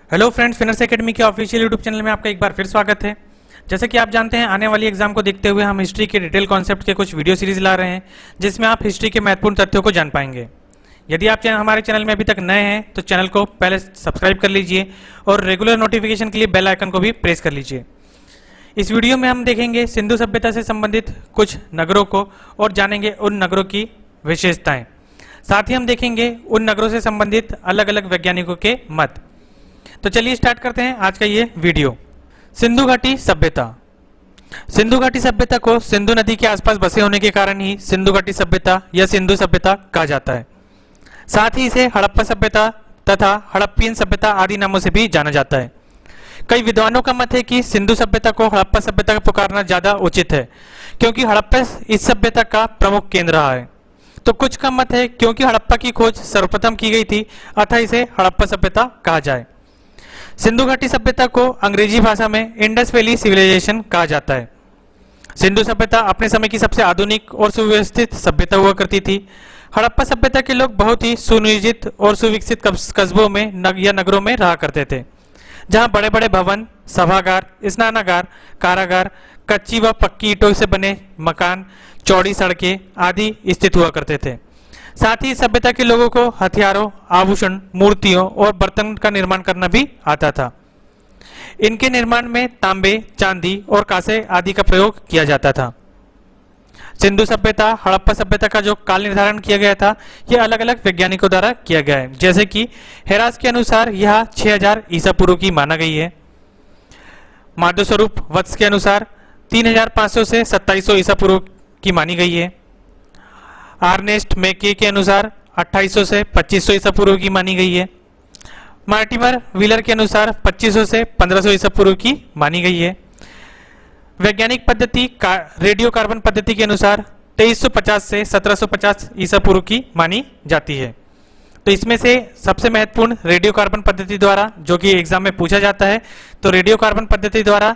Hello friends, फिनर्स academy के official YouTube channel में आपका एक बार फिर स्वागत है। जैसे कि आप जानते हैं, आने वाली एग्जाम को देखते हुए हम हिस्ट्री के डिटेल कॉन्सेप्ट के कुछ वीडियो सीरीज ला रहे हैं, जिसमें आप हिस्ट्री के महत्वपूर्ण तथ्यों को जान पाएंगे। यदि आप हमारे चैनल में अभी तक नए हैं तो चैनल को पहले सब्सक्राइब कर लीजिए और रेगुलर नोटिफिकेशन के लिए बेल आइकन को भी प्रेस कर लीजिए। इस वीडियो में हम देखेंगे सिंधु सभ्यता से संबंधित कुछ नगरों को और जानेंगे उन नगरों की विशेषताएं। साथ ही हम देखेंगे उन नगरों से संबंधित अलग अलग वैज्ञानिकों के मत। तो चलिए स्टार्ट करते हैं आज का ये वीडियो। सिंधु घाटी सभ्यता। सिंधु घाटी सभ्यता को सिंधु नदी के आसपास बसे होने के कारण ही सिंधु घाटी सभ्यता या सिंधु सभ्यता कहा जाता है। साथ ही इसे हड़प्पा सभ्यता तथा हड़प्पियन सभ्यता आदि नामों से भी जाना जाता है। कई विद्वानों का मत है कि सिंधु सभ्यता को हड़प्पा सभ्यता का पुकारना ज्यादा उचित है, क्योंकि हड़प्पा इस सभ्यता का प्रमुख केंद्र रहा है। तो कुछ का मत है क्योंकि हड़प्पा की खोज सर्वप्रथम की गई थी, अतः इसे हड़प्पा सभ्यता कहा जाए। सिंधु घाटी सभ्यता को अंग्रेजी भाषा में इंडस वैली सिविलाइजेशन कहा जाता है। सिंधु सभ्यता अपने समय की सबसे आधुनिक और सुव्यवस्थित सभ्यता हुआ करती थी। हड़प्पा सभ्यता के लोग बहुत ही सुनियोजित और सुविकसित कस्बों में या नगरों में रहा करते थे, जहां बड़े बड़े भवन, सभागार, स्नानागार, कारागार, कच्ची व पक्की ईंटों से बने मकान, चौड़ी सड़कें आदि स्थित हुआ करते थे। साथ ही सभ्यता के लोगों को हथियारों, आभूषण, मूर्तियों और बर्तन का निर्माण करना भी आता था। इनके निर्माण में तांबे, चांदी और कांसे आदि का प्रयोग किया जाता था। सिंधु सभ्यता हड़प्पा सभ्यता का जो काल निर्धारण किया गया था, यह अलग अलग वैज्ञानिकों द्वारा किया गया है। जैसे कि हेरास के अनुसार यह 6000 ईसा पूर्व की माना गई है। माधव स्वरूप वत्स के अनुसार 3500 से 2700 ईसा पूर्व की मानी गई है। आर्नेस्ट मैके के अनुसार 2800 से 2500 ईसा पूर्व की मानी गई है। मार्टिमर व्हीलर के अनुसार 2500 से 1500 ईसा पूर्व की मानी गई है। वैज्ञानिक पद्धति रेडियो कार्बन पद्धति के अनुसार 2350 से 1750 ईसा पूर्व की मानी जाती है। तो इसमें से सबसे महत्वपूर्ण रेडियो कार्बन पद्धति द्वारा, जो कि एग्जाम में पूछा जाता है, तो रेडियो कार्बन पद्धति द्वारा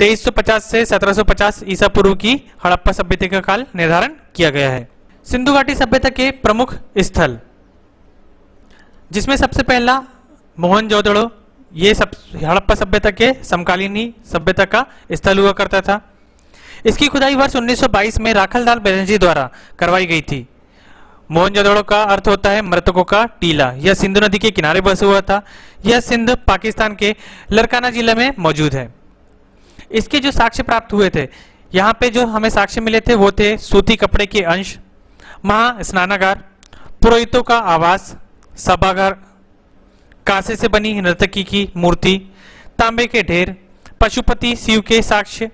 2350 से 1750 ईसा पूर्व की हड़प्पा सभ्यता का काल निर्धारण किया गया है। सिंधु घाटी सभ्यता के प्रमुख स्थल, जिसमें सबसे पहला मोहनजोदड़ो, ये सब हड़प्पा सभ्यता के समकालीन ही सभ्यता का स्थल हुआ करता था। इसकी खुदाई वर्ष 1922 में राखलदाल बनर्जी द्वारा करवाई गई थी। मोहनजोदड़ो का अर्थ होता है मृतकों का टीला। यह सिंधु नदी के किनारे बसा हुआ था। यह सिंध पाकिस्तान के लरकाना जिले में मौजूद है। इसके जो साक्ष्य प्राप्त हुए थे, यहाँ पे जो हमें साक्ष्य मिले थे वो थे सूती कपड़े के अंश, महा स्नानागार, पुरोहितों का आवास, सभागार, कांसे से बनी नर्तकी की मूर्ति, तांबे के ढेर, पशुपति शिव के साक्ष्य,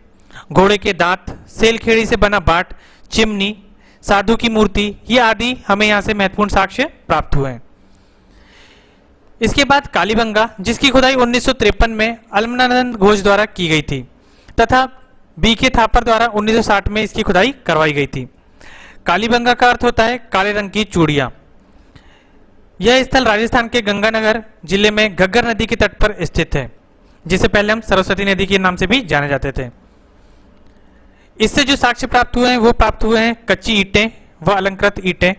घोड़े के दांत, सेलखेड़ी से बना बाट, चिमनी, साधु की मूर्ति, ये आदि हमें यहाँ से महत्वपूर्ण साक्ष्य प्राप्त हुए हैं। इसके बाद कालीबंगा, जिसकी खुदाई 1953 में अलमनानंद घोष द्वारा की गई थी तथा बीके थापर द्वारा 1960 में इसकी खुदाई करवाई गई थी। कालीबंगा का अर्थ होता है काले रंग की चूड़ियां। यह स्थल राजस्थान के गंगानगर जिले में घग्गर नदी के तट पर स्थित है, जिसे पहले हम सरस्वती नदी के नाम से भी जाने जाते थे। इससे जो साक्ष्य प्राप्त हुए हैं वो प्राप्त हुए हैं कच्ची ईंटें व अलंकृत ईंटें,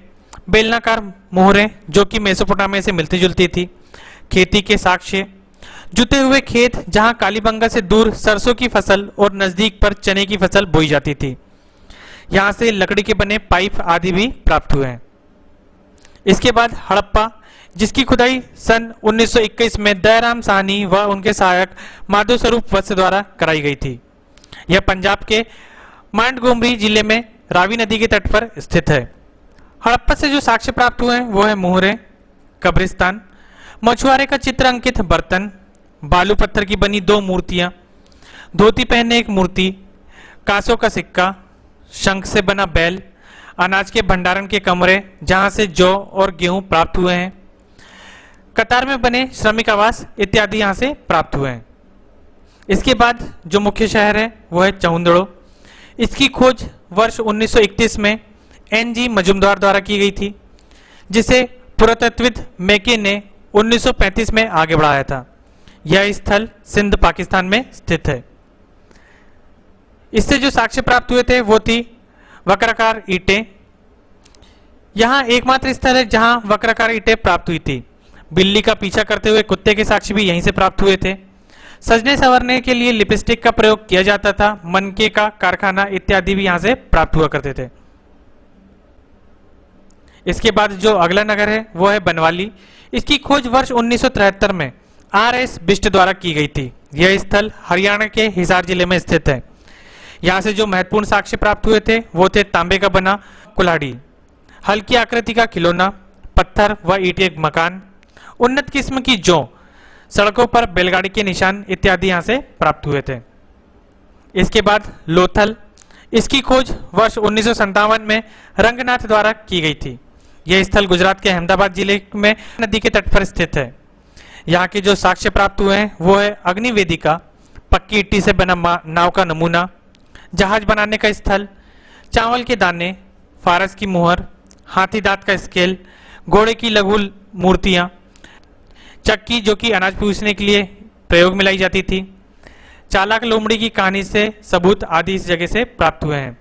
बेलनाकार मोहरें जो कि मेसोपोटामिया से मिलती जुलती थी, खेती के साक्ष्य, जुते हुए खेत जहां कालीबंगा से दूर सरसों की फसल और नजदीक पर चने की फसल बोई जाती थी। यहां से लकड़ी के बने पाइप आदि भी प्राप्त हुए हैं। इसके बाद हड़प्पा, जिसकी खुदाई सन 1921 में दयाराम साहनी व उनके सहायक माधव स्वरूप वत्स द्वारा कराई गई थी। यह पंजाब के मांडगोमरी जिले में रावी नदी के तट पर स्थित है। हड़प्पा से जो साक्ष्य प्राप्त हुए हैं वो है मोहरे, कब्रिस्तान, मछुआरे का चित्र अंकित बर्तन, बालू पत्थर की बनी 2 मूर्तियां, धोती पहने एक मूर्ति, कांसों का सिक्का, शंख से बना बैल, अनाज के भंडारण के कमरे जहां से जौ और गेहूं प्राप्त हुए हैं, कतार में बने श्रमिक आवास इत्यादि यहां से प्राप्त हुए हैं। इसके बाद जो मुख्य शहर है वो है चौंदड़ो। इसकी खोज वर्ष 1931 में NG मजुमदार द्वारा की गई थी, जिसे पुरातत्वविद मैके ने 1935 में आगे बढ़ाया था। यह स्थल सिंध पाकिस्तान में स्थित है। इससे जो साक्ष्य प्राप्त हुए थे वो थी वक्राकार ईंटें। यहां एकमात्र स्थल है जहां वक्राकार ईंटें प्राप्त हुई थी। बिल्ली का पीछा करते हुए कुत्ते के साक्ष्य भी यहीं से प्राप्त हुए थे। सजने संवरने के लिए लिपस्टिक का प्रयोग किया जाता था। मनके का कारखाना इत्यादि भी यहां से प्राप्त हुआ करते थे। इसके बाद जो अगला नगर है वो है बनवाली। इसकी खोज वर्ष 1973 में आर.एस. बिष्ट द्वारा की गई थी। यह स्थल हरियाणा के हिसार जिले में स्थित है। यहाँ से जो महत्वपूर्ण साक्ष्य प्राप्त हुए थे वो थे तांबे का बना कुल्हाड़ी, हल्की आकृति का खिलौना, पत्थर व ईंटें मकान, उन्नत किस्म की जौ, सड़कों पर बैलगाड़ी के निशान इत्यादि यहाँ से प्राप्त हुए थे। इसके बाद लोथल। इसकी खोज वर्ष 1957 में रंगनाथ द्वारा की गई थी। यह स्थल गुजरात के अहमदाबाद जिले में नदी के तट पर स्थित है। यहाँ के जो साक्ष्य प्राप्त हुए हैं वो है अग्निवेदिका, पक्की ईंटी से बना नाव का नमूना, जहाज बनाने का स्थल, चावल के दाने, फारस की मुहर, हाथी दांत का स्केल, घोड़े की लघु मूर्तियां, चक्की जो कि अनाज पीसने के लिए प्रयोग में लाई जाती थी, चालाक लोमड़ी की कहानी से सबूत आदि इस जगह से प्राप्त हुए हैं।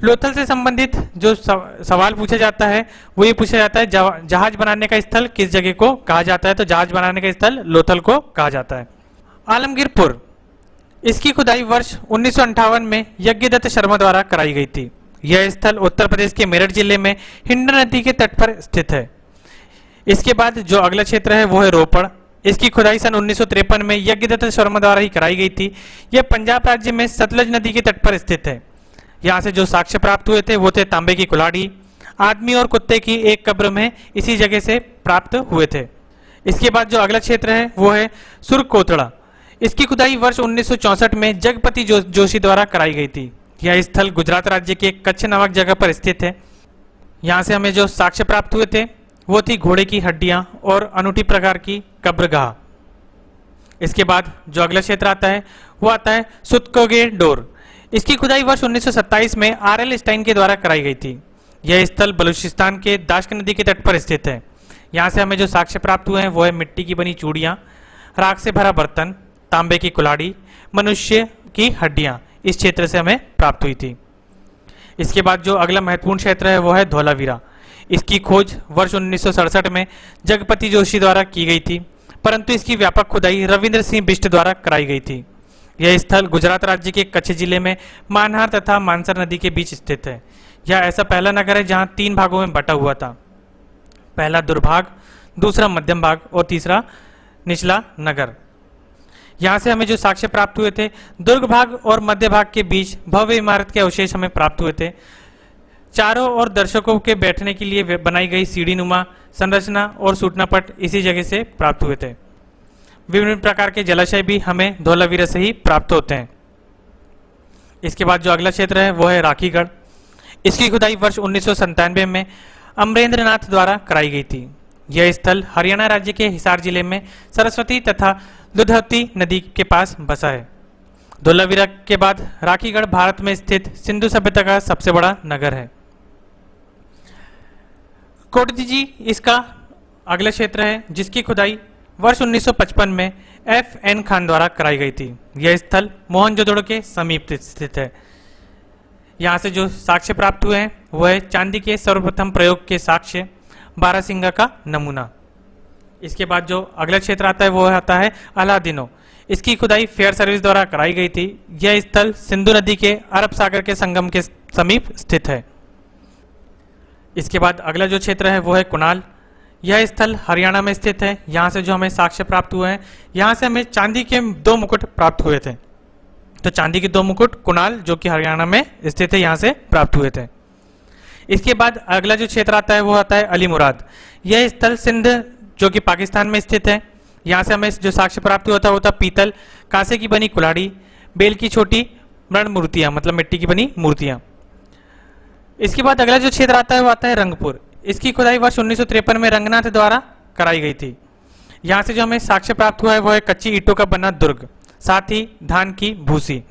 लोथल से संबंधित जो सवाल पूछा जाता है वो ये पूछा जाता है जहाज बनाने का स्थल किस जगह को कहा जाता है, तो जहाज बनाने का स्थल लोथल को कहा जाता है। आलमगीरपुर। इसकी खुदाई वर्ष 1958 में यज्ञदत्त शर्मा द्वारा कराई गई थी। यह स्थल उत्तर प्रदेश के मेरठ जिले में हिंड नदी के तट पर स्थित है। इसके बाद जो अगला क्षेत्र है वो है रोपड़। इसकी खुदाई सन 1953 में यज्ञदत्त शर्मा द्वारा ही कराई गई थी। यह पंजाब राज्य में सतलज नदी के तट पर स्थित है। यहाँ से जो साक्ष्य प्राप्त हुए थे वो थे तांबे की कुल्हाड़ी, आदमी और कुत्ते की एक कब्र में इसी जगह से प्राप्त हुए थे। इसके बाद जो अगला क्षेत्र है वो है सुरकोतड़ा। इसकी खुदाई वर्ष 1964 में जगपति जोशी द्वारा कराई गई थी। यह स्थल गुजरात राज्य के कच्छ नामक जगह पर स्थित है। यहाँ से हमें जो साक्ष्य प्राप्त हुए थे वो थी घोड़े की हड्डियां और अनूठी प्रकार की कब्रगाह। इसके बाद जो अगला क्षेत्र आता है वो आता है सुतकोगे डोर। इसकी खुदाई वर्ष 1927 में आर.एल. स्टाइन के द्वारा कराई गई थी। यह स्थल बलूचिस्तान के दाश्क नदी के तट पर स्थित है। यहाँ से हमें जो साक्ष्य प्राप्त हुए हैं वो है मिट्टी की बनी चूड़ियाँ, राख से भरा बर्तन, तांबे की कुल्हाड़ी, मनुष्य की हड्डियां इस क्षेत्र से हमें प्राप्त हुई थी। इसके बाद जो अगला महत्वपूर्ण क्षेत्र है वो है धौलावीरा। इसकी खोज वर्ष 1967 में जगपति जोशी द्वारा की गई थी, परंतु इसकी व्यापक खुदाई रविंद्र सिंह बिष्ट द्वारा कराई गई थी। यह स्थल गुजरात राज्य के कच्छ जिले में मानहार तथा मानसर नदी के बीच स्थित है। यह ऐसा पहला नगर है जहां 3 भागों में बटा हुआ था। पहला दुर्भाग, दूसरा मध्यम भाग और तीसरा निचला नगर। यहाँ से हमें जो साक्ष्य प्राप्त हुए थे दुर्ग भाग और मध्य भाग के बीच भव्य इमारत के अवशेष हमें प्राप्त हुए थे। चारों ओर दर्शकों के बैठने के लिए बनाई गई सीढ़ी नुमा संरचना और सूचनापट इसी जगह से प्राप्त हुए थे। विभिन्न प्रकार के जलाशय भी हमें धौलावीरा से ही प्राप्त होते हैं। इसके बाद जो अगला क्षेत्र है वो है राखीगढ़। इसकी खुदाई वर्ष 1997 में अमरेंद्रनाथ द्वारा कराई गई थी। यह स्थल हरियाणा राज्य के हिसार जिले में सरस्वती तथा दुधवती नदी के पास बसा है। धौलावीरा के बाद राखीगढ़ भारत में स्थित सिंधु सभ्यता का सबसे बड़ा नगर है। कोटदीजी इसका अगला क्षेत्र है जिसकी खुदाई वर्ष 1955 में F.N. खान द्वारा कराई गई थी। यह स्थल मोहनजोदड़ो के समीप स्थित है। यहाँ से जो साक्ष्य प्राप्त हुए हैं वह है चांदी के सर्वप्रथम प्रयोग के साक्ष्य, बारासिंगा का नमूना। इसके बाद जो अगला क्षेत्र आता है वो आता है अलादीनो। इसकी खुदाई फेयर सर्विस द्वारा कराई गई थी। यह स्थल सिंधु नदी के अरब सागर के संगम के समीप स्थित है। इसके बाद अगला जो क्षेत्र है वो है कुणाल। यह स्थल हरियाणा में स्थित है। यहाँ से जो हमें साक्ष्य प्राप्त हुए हैं, यहाँ से हमें चांदी के 2 मुकुट प्राप्त हुए थे। तो चांदी के 2 मुकुट कुणाल जो कि हरियाणा में स्थित है यहाँ से प्राप्त हुए थे। इसके बाद अगला जो क्षेत्र आता है वो आता है अली मुराद। यह स्थल सिंध जो कि पाकिस्तान में स्थित है। यहाँ से हमें जो साक्ष्य प्राप्त हुआ था वो था पीतल, कांसे की बनी कुल्हाड़ी, बेल की छोटी मृण मूर्तियां मतलब मिट्टी की बनी मूर्तियां। इसके बाद अगला जो क्षेत्र आता है वो आता है रंगपुर। इसकी खुदाई वर्ष 1953 में रंगनाथ द्वारा कराई गई थी। यहाँ से जो हमें साक्ष्य प्राप्त हुआ है वो है कच्ची ईंटों का बना दुर्ग, साथ ही धान की भूसी।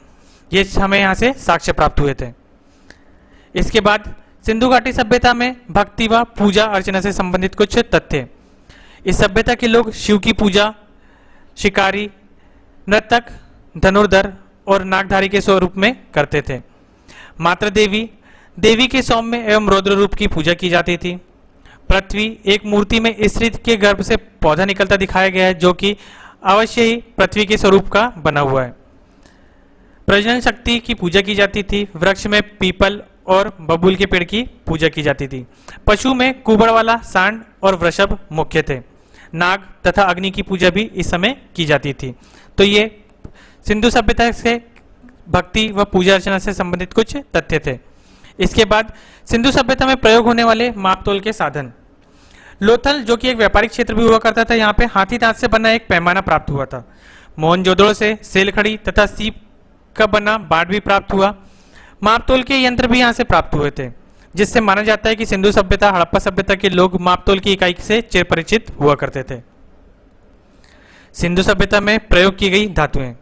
ये हमें यहाँ से साक्ष्य प्राप्त हुए थे। इसके बाद सिंधु घाटी सभ्यता में भक्ति व पूजा अर्चना से संबंधित कुछ तथ्य। इस सभ्यता के लोग शिव की पूजा शिकारी, नर्तक, धनुर्धर और नागधारी के स्वरूप में करते थे। मात्र देवी के सौम्य एवं रौद्र रूप की पूजा की जाती थी। पृथ्वी एक मूर्ति में स्त्री के गर्भ से पौधा निकलता दिखाया गया है, जो कि अवश्य ही पृथ्वी के स्वरूप का बना हुआ है। प्रजनन शक्ति की पूजा की जाती थी। वृक्ष में पीपल और बबूल के पेड़ की पूजा की जाती थी। पशु में कुबड़ वाला सांड और वृषभ मुख्य थे। नाग तथा अग्नि की पूजा भी इस समय की जाती थी। तो ये सिंधु सभ्यता से भक्ति व पूजा अर्चना से संबंधित कुछ तथ्य थे। इसके बाद सिंधु सभ्यता में प्रयोग होने वाले मापतोल के साधन। लोथल, जो कि एक व्यापारिक क्षेत्र भी हुआ करता था, यहाँ पे हाथी दांत से बना एक पैमाना प्राप्त हुआ था। मोहनजोदड़ो से सेलखड़ी तथा सीप का बना बाट भी प्राप्त हुआ। मापतोल के यंत्र भी यहाँ से प्राप्त हुए थे, जिससे माना जाता है कि सिंधु सभ्यता हड़प्पा सभ्यता के लोग मापतोल की इकाई से चिर परिचित हुआ करते थे। सिंधु सभ्यता में प्रयोग की गई धातुएं।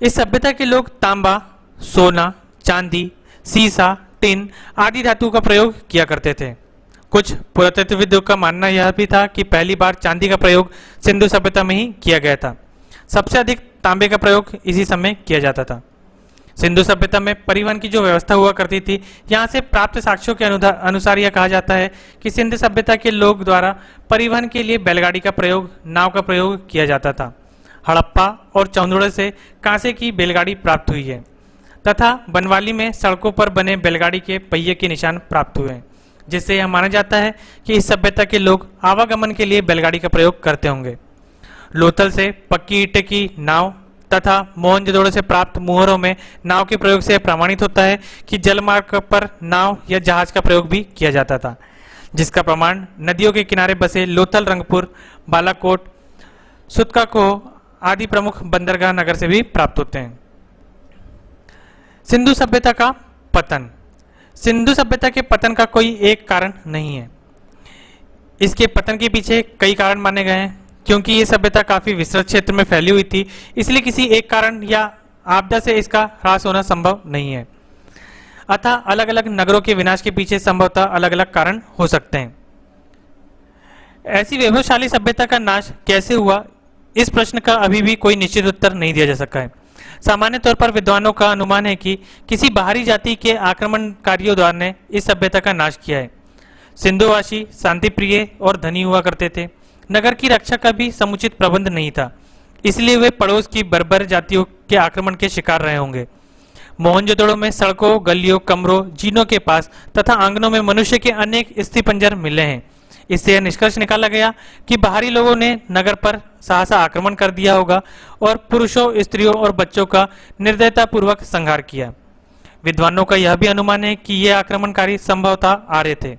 इस सभ्यता के लोग तांबा, सोना, चांदी, सीसा, टिन आदि धातु का प्रयोग किया करते थे। कुछ पुरातत्वविदों का मानना यह भी था कि पहली बार चांदी का प्रयोग सिंधु सभ्यता में ही किया गया था। सबसे अधिक तांबे का प्रयोग इसी समय किया जाता था। सिंधु सभ्यता में परिवहन की जो व्यवस्था हुआ करती थी, यहाँ से प्राप्त साक्ष्यों के अनुसार यह कहा जाता है कि सिंधु सभ्यता के लोग द्वारा परिवहन के लिए बैलगाड़ी का प्रयोग, नाव का प्रयोग किया जाता था। हड़प्पा और चौंदुड़े से कांसे की बैलगाड़ी प्राप्त हुई है तथा बनवाली में सड़कों पर बने बैलगाड़ी के पहिए के निशान प्राप्त हुए हैं, जिससे यह माना जाता है कि इस सभ्यता के लोग आवागमन के लिए बैलगाड़ी का प्रयोग करते होंगे। लोथल से पक्की ईंटे की नाव तथा मोहनजोदड़ो से प्राप्त मुहरों में नाव के प्रयोग से प्रमाणित होता है कि जलमार्ग पर नाव या जहाज का प्रयोग भी किया जाता था, जिसका प्रमाण नदियों के किनारे बसे लोथल, रंगपुर, बालाकोट, सुतकाको आदि प्रमुख बंदरगाह नगर से भी प्राप्त होते हैं। सिंधु सभ्यता का पतन। सिंधु सभ्यता के पतन का कोई एक कारण नहीं है। इसके पतन के पीछे कई कारण माने गए हैं। क्योंकि ये सभ्यता काफी विस्तृत क्षेत्र में फैली हुई थी, इसलिए किसी एक कारण या आपदा से इसका ह्रास होना संभव नहीं है। अतः अलग अलग नगरों के विनाश के पीछे संभवतः अलग अलग कारण हो सकते हैं। ऐसी वैभवशाली सभ्यता का नाश कैसे हुआ, इस प्रश्न का अभी भी कोई निश्चित उत्तर नहीं दिया जा सका है। सामान्य तौर पर विद्वानों का अनुमान है कि किसी बाहरी जाति के आक्रमणकारियों द्वारा ने इस सभ्यता का नाश किया है। सिंधुवासी शांति प्रिय और धनी हुआ करते थे। नगर की रक्षा का भी समुचित प्रबंध नहीं था, इसलिए वे पड़ोस की बर्बर जातियों के आक्रमण के शिकार रहे होंगे। मोहनजोदड़ो में सड़कों, गलियों, कमरों, जीनों के पास तथा आंगनों में मनुष्य के अनेक अस्थिपंजर मिले हैं। इससे यह निष्कर्ष निकाला गया कि बाहरी लोगों ने नगर पर सहसा आक्रमण कर दिया होगा और पुरुषों, स्त्रियों और बच्चों का निर्दयतापूर्वक संहार किया। विद्वानों का यह भी अनुमान है कि ये आक्रमणकारी संभवतः आर्य थे,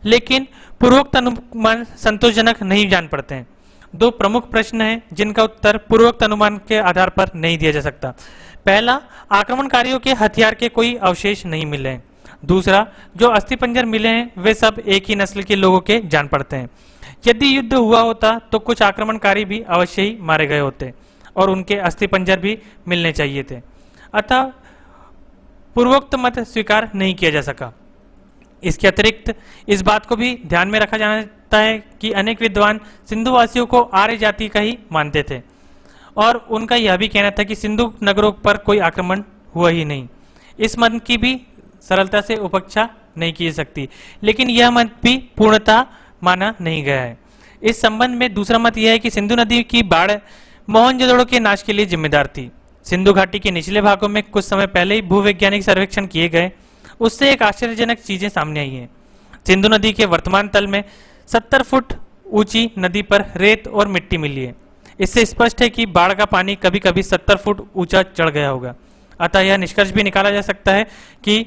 लेकिन पूर्वोक्त अनुमान संतोषजनक नहीं जान पड़ते हैं। दो प्रमुख प्रश्न हैं जिनका उत्तर पूर्वोक्त अनुमान के आधार पर नहीं दिया जा सकता। पहला, आक्रमणकारियों के हथियार के कोई अवशेष नहीं मिले हैं। दूसरा, जो अस्थिपंजर मिले हैं वे सब एक ही नस्ल के लोगों के जान पड़ते हैं। यदि युद्ध हुआ होता तो कुछ आक्रमणकारी भी अवश्य ही मारे गए होते और उनके अस्थिपंजर भी मिलने चाहिए थे। अतः पूर्वोक्त मत स्वीकार नहीं किया जा सका। इसके अतिरिक्त इस बात को भी ध्यान में रखा जाता है कि अनेक विद्वान सिंधुवासियों को आर्य जाति का ही मानते थे और उनका यह भी कहना था कि सिंधु नगरों पर कोई आक्रमण हुआ ही नहीं। इस मत की भी सरलता से उपेक्षा नहीं की जा सकती, लेकिन यह मत भी पूर्णतः माना नहीं गया है। इस संबंध में दूसरा मत यह है कि सिंधु नदी की बाढ़ मोहनजोदड़ो के नाश के लिए जिम्मेदार थी। सिंधु घाटी के निचले भागों में कुछ समय पहले ही भूवैज्ञानिक सर्वेक्षण किए गए, उससे एक आश्चर्यजनक चीजें सामने आई हैं। सिंधु नदी के वर्तमान तल में 70 फुट ऊंची नदी पर रेत और मिट्टी मिली है। इससे स्पष्ट है कि बाढ़ का पानी कभी कभी 70 फुट ऊंचा चढ़ गया होगा। अतः यह निष्कर्ष भी निकाला जा सकता है कि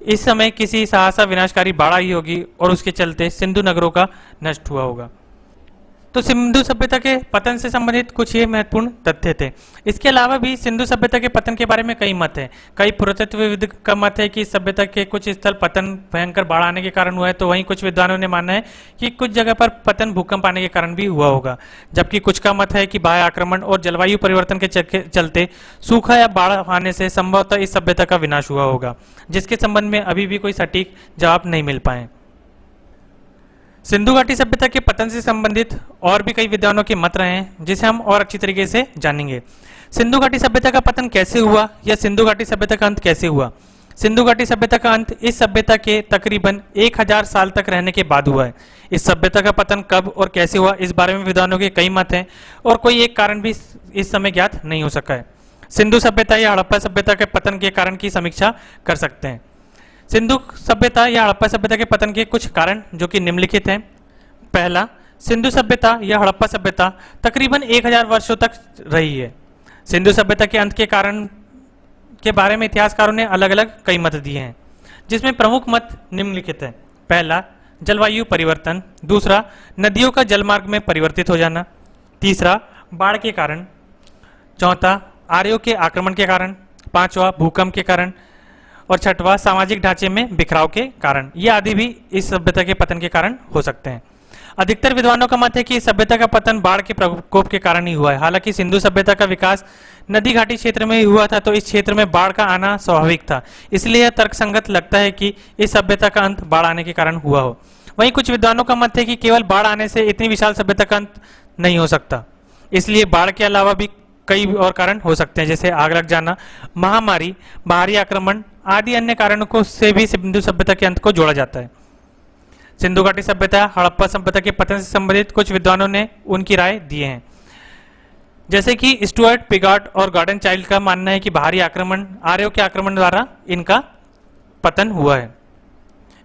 इस समय किसी सहसा विनाशकारी बाढ़ आई होगी और उसके चलते सिंधु नगरों का नष्ट हुआ होगा। तो सिंधु सभ्यता के पतन से संबंधित कुछ ये महत्वपूर्ण तथ्य थे। इसके अलावा भी सिंधु सभ्यता के पतन के बारे में कई मत हैं। कई पुरातत्वविद का मत है कि सभ्यता के कुछ स्थल पतन भयंकर बाढ़ आने के कारण हुआ है, तो वहीं कुछ विद्वानों ने माना है कि कुछ जगह पर पतन भूकंप आने के कारण भी हुआ होगा। जबकि कुछ का मत है कि बाह्य आक्रमण और जलवायु परिवर्तन के चलते सूखा या बाढ़ आने से संभवतः इस सभ्यता का विनाश हुआ होगा, जिसके संबंध में अभी भी कोई सटीक जवाब नहीं मिल पाए। सिंधु घाटी सभ्यता के पतन से संबंधित और भी कई विद्वानों के मत रहे हैं, जिसे हम और अच्छी तरीके से जानेंगे। सिंधु घाटी सभ्यता का पतन कैसे हुआ या सिंधु घाटी सभ्यता का अंत कैसे हुआ? सिंधु घाटी सभ्यता का अंत इस सभ्यता के तकरीबन 1000 साल तक रहने के बाद हुआ है। इस सभ्यता का पतन कब और कैसे हुआ, इस बारे में विद्वानों के कई मत हैं और कोई एक कारण भी इस समय ज्ञात नहीं हो सका है। सिंधु सभ्यता या हड़प्पा सभ्यता के पतन के कारण की समीक्षा कर सकते हैं। सिंधु सभ्यता या हड़प्पा सभ्यता के पतन के कुछ कारण जो कि निम्नलिखित हैं। पहला, सिंधु सभ्यता या हड़प्पा सभ्यता तकरीबन 1000 वर्षों तक रही है। सिंधु सभ्यता के अंत के कारण के बारे में इतिहासकारों ने अलग अलग कई मत दिए हैं, जिसमें प्रमुख मत निम्नलिखित है। पहला, जलवायु परिवर्तन। दूसरा, नदियों का जलमार्ग में परिवर्तित हो जाना। तीसरा, बाढ़ के कारण। चौथा, आर्यों के आक्रमण के कारण। पांचवा, भूकंप के कारण। और छठवां, सामाजिक ढांचे में बिखराव के कारण। ये आदि भी इस सभ्यता के पतन के कारण हो सकते हैं। अधिकतर विद्वानों का मत है कि इस सभ्यता का पतन बाढ़ के प्रकोप के कारण ही हुआ है। हालांकि सिंधु सभ्यता का विकास नदी घाटी क्षेत्र में ही हुआ था, तो इस क्षेत्र में बाढ़ का आना स्वाभाविक था, इसलिए यह तर्कसंगत लगता है कि इस सभ्यता का अंत बाढ़ आने के कारण हुआ हो। वहीं कुछ विद्वानों का मत है कि केवल बाढ़ आने से इतनी विशाल सभ्यता का अंत नहीं हो सकता, इसलिए बाढ़ के अलावा भी कई और कारण हो सकते हैं, जैसे आग लग जाना, महामारी, बाहरी आक्रमण आदि अन्य कारणों को से भी सिंधु सभ्यता के अंत को जोड़ा जाता है। सिंधु घाटी सभ्यता हड़प्पा सभ्यता के पतन से संबंधित कुछ विद्वानों ने उनकी राय दिए हैं, जैसे कि स्टुअर्ट, पिगार्ट और गॉर्डन चाइल्ड का मानना है कि बाहरी आक्रमण, आर्यों के आक्रमण द्वारा इनका पतन हुआ है।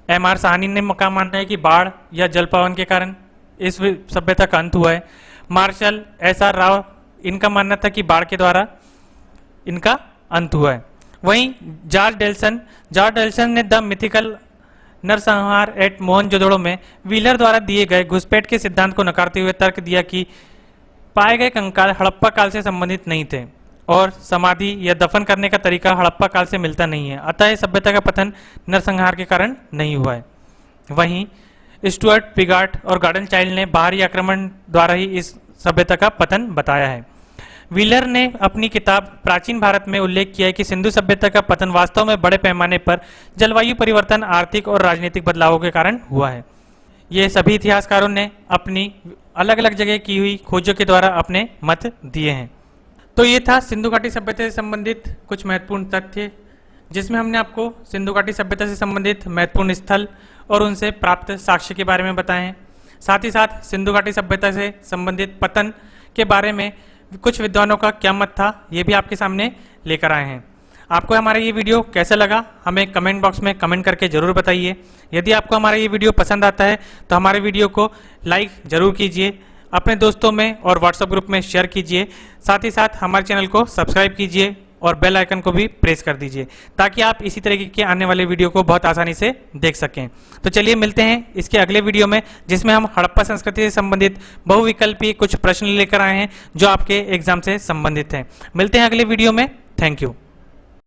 एम.आर. साहनी ने का मानना है कि बाढ़ या जलपवन के कारण इस सभ्यता का अंत हुआ है। Martial, SR. राव, इनका मानना था कि बाढ़ के द्वारा इनका अंत हुआ है। वहीं जॉर्ज डेल्सन ने द मिथिकल नरसंहार एट मोहनजोदड़ो में व्हीलर द्वारा दिए गए घुसपैठ के सिद्धांत को नकारते हुए तर्क दिया कि पाए गए कंकाल हड़प्पा काल से संबंधित नहीं थे और समाधि या दफन करने का तरीका हड़प्पा काल से मिलता नहीं है, अतः इस सभ्यता का पतन नरसंहार के कारण नहीं हुआ है। वहीं स्टुअर्ट, पिगार्ट और गॉर्डन चाइल्ड ने बाहरी आक्रमण द्वारा ही इस सभ्यता का पतन बताया है। व्हीलर ने अपनी किताब प्राचीन भारत में उल्लेख किया है कि सिंधु सभ्यता का पतन वास्तव में बड़े पैमाने पर जलवायु परिवर्तन, आर्थिक और राजनीतिक बदलावों के कारण हुआ है। ये सभी इतिहासकारों ने अपनी अलग अलग जगह की हुई खोजों के द्वारा अपने मत दिए हैं। तो ये था सिंधु घाटी सभ्यता से संबंधित कुछ महत्वपूर्ण तथ्य, जिसमें हमने आपको सिंधु घाटी सभ्यता से संबंधित महत्वपूर्ण स्थल और उनसे प्राप्त साक्ष्य के बारे में बताए हैं। साथ ही साथ सिंधु घाटी सभ्यता से संबंधित पतन के बारे में कुछ विद्वानों का क्या मत था, ये भी आपके सामने लेकर आए हैं। आपको हमारा ये वीडियो कैसा लगा हमें कमेंट बॉक्स में कमेंट करके जरूर बताइए। यदि आपको हमारा ये वीडियो पसंद आता है तो हमारे वीडियो को लाइक जरूर कीजिए, अपने दोस्तों में और व्हाट्सएप ग्रुप में शेयर कीजिए। साथ ही साथ हमारे चैनल को सब्सक्राइब कीजिए और बेल आइकन को भी प्रेस कर दीजिए, ताकि आप इसी तरीके के आने वाले वीडियो को बहुत आसानी से देख सकें। तो चलिए मिलते हैं इसके अगले वीडियो में, जिसमें हम हड़प्पा संस्कृति से संबंधित बहुविकल्पी कुछ प्रश्न लेकर आए हैं जो आपके एग्जाम से संबंधित हैं। मिलते हैं अगले वीडियो में। Thank you.